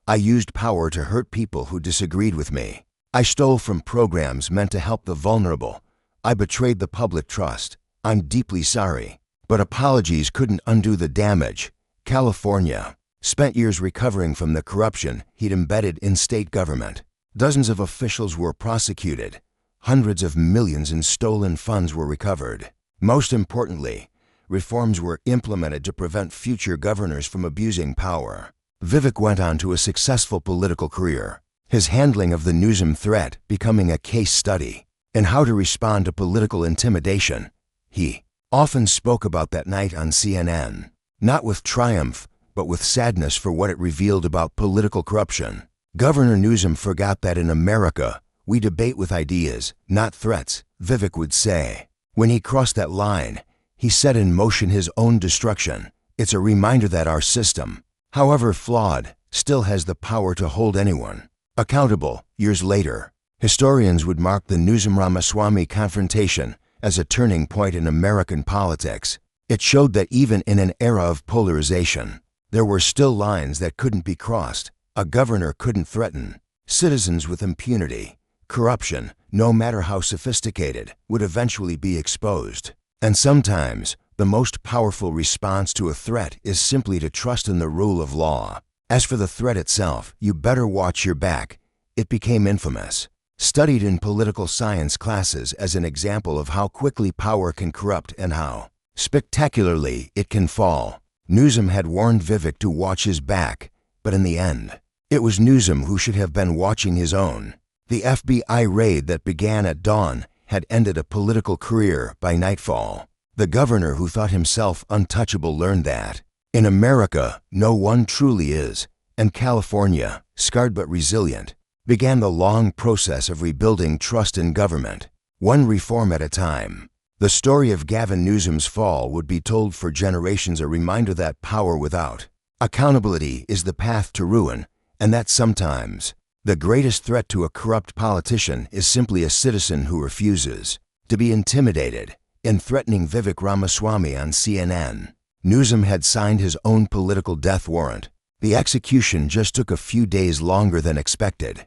I used power to hurt people who disagreed with me. I stole from programs meant to help the vulnerable. I betrayed the public trust. I'm deeply sorry, but apologies couldn't undo the damage." California spent years recovering from the corruption he'd embedded in state government. Dozens of officials were prosecuted. Hundreds of millions in stolen funds were recovered. Most importantly, reforms were implemented to prevent future governors from abusing power. Vivek went on to a successful political career, his handling of the Newsom threat becoming a case study in how to respond to political intimidation. He often spoke about that night on CNN, not with triumph, but with sadness for what it revealed about political corruption. Governor Newsom forgot that in America, we debate with ideas, not threats, Vivek would say. When he crossed that line, he set in motion his own destruction. It's a reminder that our system, however flawed, still has the power to hold anyone accountable. Years later, historians would mark the Newsom-Ramaswamy confrontation as a turning point in American politics. It showed that even in an era of polarization, there were still lines that couldn't be crossed. A governor couldn't threaten citizens with impunity. Corruption, no matter how sophisticated, would eventually be exposed. And sometimes, the most powerful response to a threat is simply to trust in the rule of law. As for the threat itself, you better watch your back. It became infamous, studied in political science classes as an example of how quickly power can corrupt and how spectacularly it can fall. Newsom had warned Vivek to watch his back, but in the end, it was Newsom who should have been watching his own. The FBI raid that began at dawn had ended a political career by nightfall. The governor who thought himself untouchable learned that in America, no one truly is, and California, scarred but resilient, began the long process of rebuilding trust in government, one reform at a time. The story of Gavin Newsom's fall would be told for generations, a reminder that power without accountability is the path to ruin, and that sometimes the greatest threat to a corrupt politician is simply a citizen who refuses to be intimidated. In threatening Vivek Ramaswamy on CNN, Newsom had signed his own political death warrant. The execution just took a few days longer than expected.